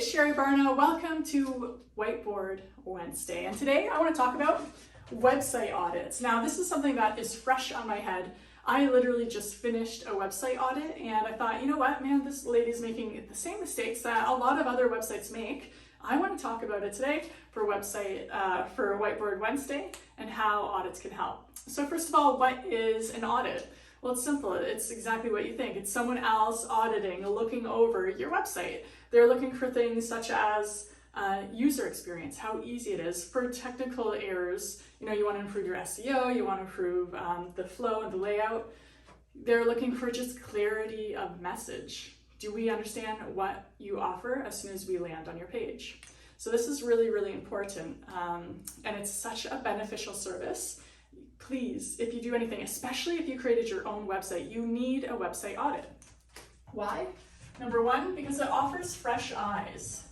it's Sherri Barna. Welcome to Whiteboard Wednesday. And today I want to talk about website audits. Now, this is something that is fresh on my head. I literally just finished a website audit and I thought, you know what, man, this lady's making the same mistakes that a lot of other websites make. I want to talk about it today for Whiteboard Wednesday and how audits can help. So first of all, what is an audit? Well, it's simple. It's exactly what you think. It's someone else auditing, looking over your website. They're looking for things such as user experience, how easy it is. For technical errors, you want to improve your SEO, you want to improve the flow and the layout. They're looking for just clarity of message. Do we understand what you offer as soon as we land on your page? So this is really, really important, and it's such a beneficial service. Please, if you do anything, especially if you created your own website, you need a website audit. Why? Number one, because it offers fresh eyes.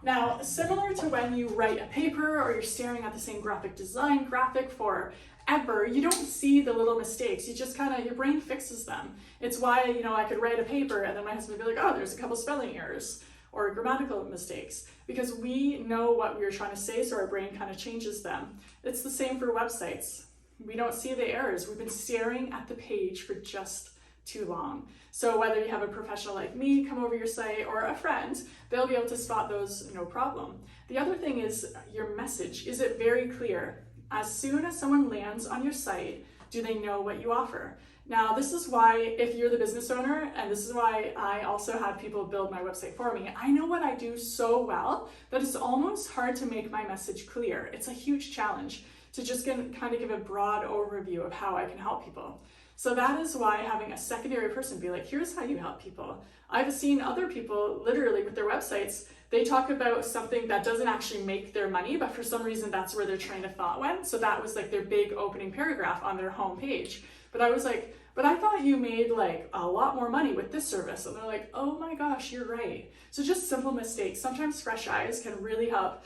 Now, similar to when you write a paper or you're staring at the same graphic forever, you don't see the little mistakes. You just your brain fixes them. It's why, I could write a paper and then my husband would be like, oh, there's a couple spelling errors or grammatical mistakes, because we know what we were trying to say, so our brain kind of changes them. It's the same for websites. We don't see the errors. We've been staring at the page for just too long. So whether you have a professional like me come over your site or a friend, they'll be able to spot those no problem. The other thing is your message. Is it very clear? As soon as someone lands on your site, do they know what you offer? Now, this is why, if you're the business owner, and this is why I also had people build my website for me, I know what I do so well that it's almost hard to make my message clear. It's a huge challenge to just kind of give a broad overview of how I can help people. So that is why having a secondary person be like, here's how you help people. I've seen other people literally with their websites, they talk about something that doesn't actually make their money, but for some reason that's where their train of thought went. So that was like their big opening paragraph on their home page. But I was like, but I thought you made like a lot more money with this service. And they're like, oh my gosh, you're right. So just simple mistakes. Sometimes fresh eyes can really help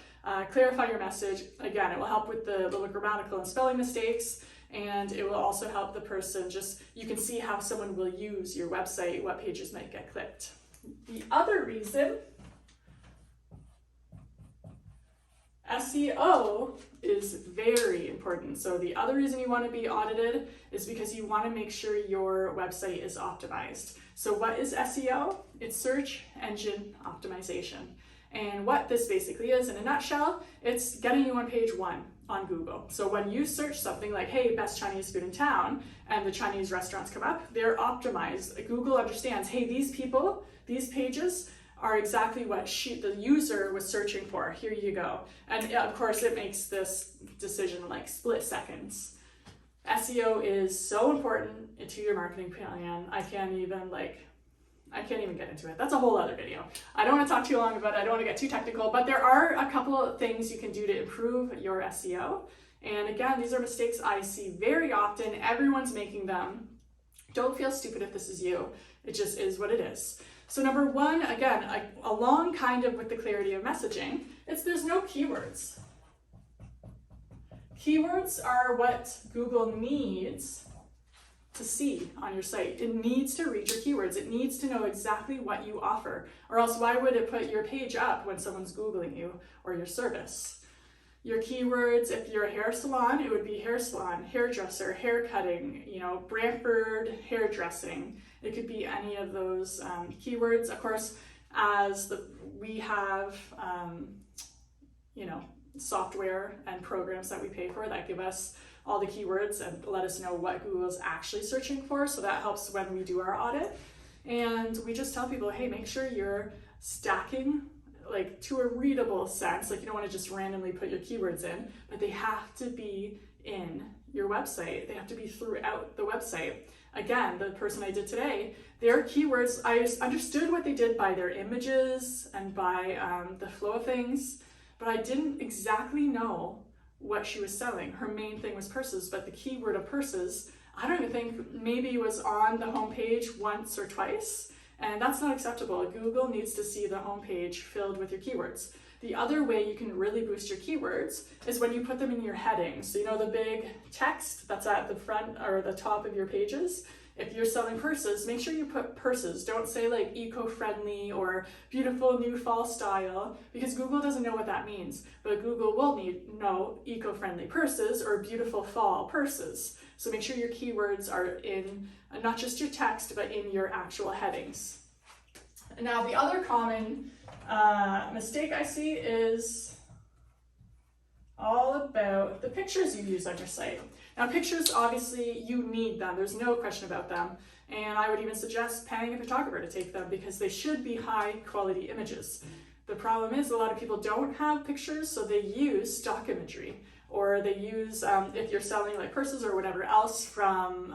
clarify your message. Again, it will help with the little grammatical and spelling mistakes, and it will also help the person you can see how someone will use your website, what pages might get clicked. The other reason SEO is very important. So the other reason you want to be audited is because you want to make sure your website is optimized. So what is SEO? It's search engine optimization. And what this basically is, in a nutshell, it's getting you on page 1 on Google. So when you search something like, hey, best Chinese food in town, and the Chinese restaurants come up, they're optimized. Google understands, hey, these pages are exactly what the user was searching for. Here you go. And of course, it makes this decision like split seconds. SEO is so important to your marketing plan. I can't even get into it. That's a whole other video. I don't want to talk too long about it. I don't want to get too technical, but there are a couple of things you can do to improve your SEO. And again, these are mistakes I see very often. Everyone's making them. Don't feel stupid if this is you. It just is what it is. So number one, again, along kind of with the clarity of messaging, there's no keywords. Keywords are what Google needs to see on your site. It needs to read your keywords. It needs to know exactly what you offer, or else why would it put your page up when someone's Googling you or your service? Your keywords, if you're a hair salon, it would be hair salon, hairdresser, hair cutting, Brantford hairdressing. It could be any of those keywords. Of course, we have, software and programs that we pay for that give us all the keywords and let us know what Google's actually searching for. So that helps when we do our audit. And we just tell people, hey, make sure you're stacking to a readable sense. You don't want to just randomly put your keywords in, but they have to be in your website. They have to be throughout the website. Again, the person I did today, their keywords, I understood what they did by their images and by the flow of things, but I didn't exactly know what she was selling. Her main thing was purses, but the keyword of purses, I don't even think maybe was on the homepage once or twice, and that's not acceptable. Google needs to see the homepage filled with your keywords. The other way you can really boost your keywords is when you put them in your headings. So the big text that's at the front or the top of your pages, If you're selling purses, make sure you put purses. Don't say like eco-friendly or beautiful new fall style, because Google doesn't know what that means. But Google will know eco-friendly purses or beautiful fall purses. So make sure your keywords are in not just your text, but in your actual headings. Now, the other common mistake I see is all about the pictures you use on your site. Now, pictures, obviously, you need them. There's no question about them. And I would even suggest paying a photographer to take them because they should be high quality images. The problem is a lot of people don't have pictures, so they use stock imagery, or they use, if you're selling like purses or whatever else from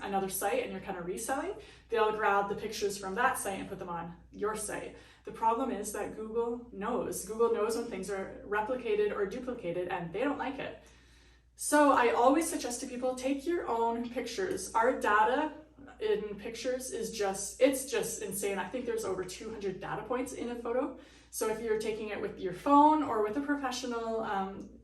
another site and you're kind of reselling, they'll grab the pictures from that site and put them on your site. The problem is that Google knows. Google knows when things are replicated or duplicated, and they don't like it. So I always suggest to people, take your own pictures. Our data in pictures is just insane. I think there's over 200 data points in a photo. So if you're taking it with your phone or with a professional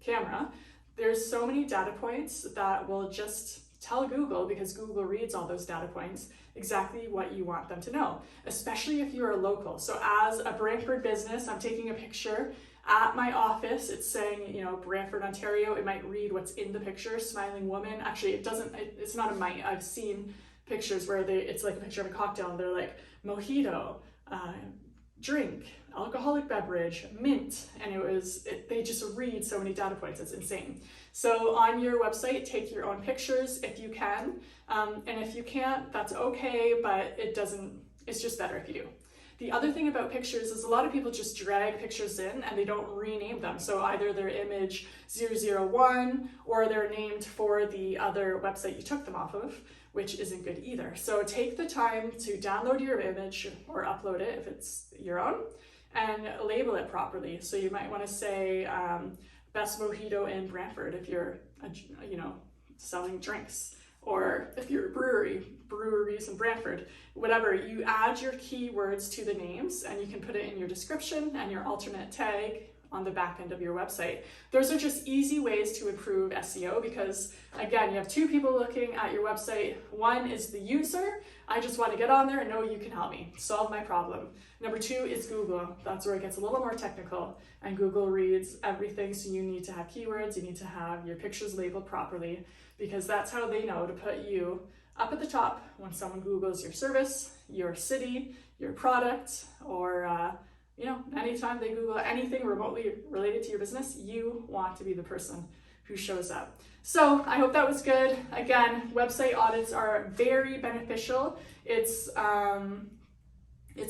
camera, there's so many data points that will just tell Google, because Google reads all those data points, exactly what you want them to know, especially if you're a local. So as a Brantford business, I'm taking a picture at my office. It's saying, you know, Brantford, Ontario. It might read what's in the picture, smiling woman. Actually, it doesn't, it's not a might. I've seen pictures where it's like a picture of a cocktail and they're like mojito, drink, alcoholic beverage, mint, and they just read so many data points. It's insane. So on your website, take your own pictures if you can, and if you can't, that's okay, but it's just better if you do. The other thing about pictures is a lot of people just drag pictures in and they don't rename them. So either they're image 001 or they're named for the other website you took them off of, which isn't good either. So take the time to download your image or upload it if it's your own, and label it properly. So you might want to say best mojito in Brantford if you're selling drinks, or if you're a breweries in Brantford, whatever. You add your keywords to the names and you can put it in your description and your alternate tag on the back end of your website. Those are just easy ways to improve SEO, because again, you have two people looking at your website. One is the user. I just want to get on there and know you can help me solve my problem. Number two is Google. That's where it gets a little more technical, and Google reads everything. So you need to have keywords, you need to have your pictures labeled properly, because that's how they know to put you up at the top when someone Googles your service, your city, your product, or anytime they Google anything remotely related to your business, you want to be the person who shows up. So I hope that was good. Again, website audits are very beneficial. It's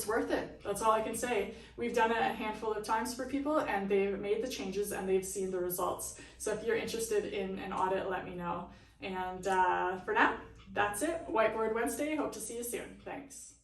worth it. That's all I can say. We've done it a handful of times for people and they've made the changes and they've seen the results. So if you're interested in an audit, let me know. And for now, that's it. Whiteboard Wednesday. Hope to see you soon. Thanks.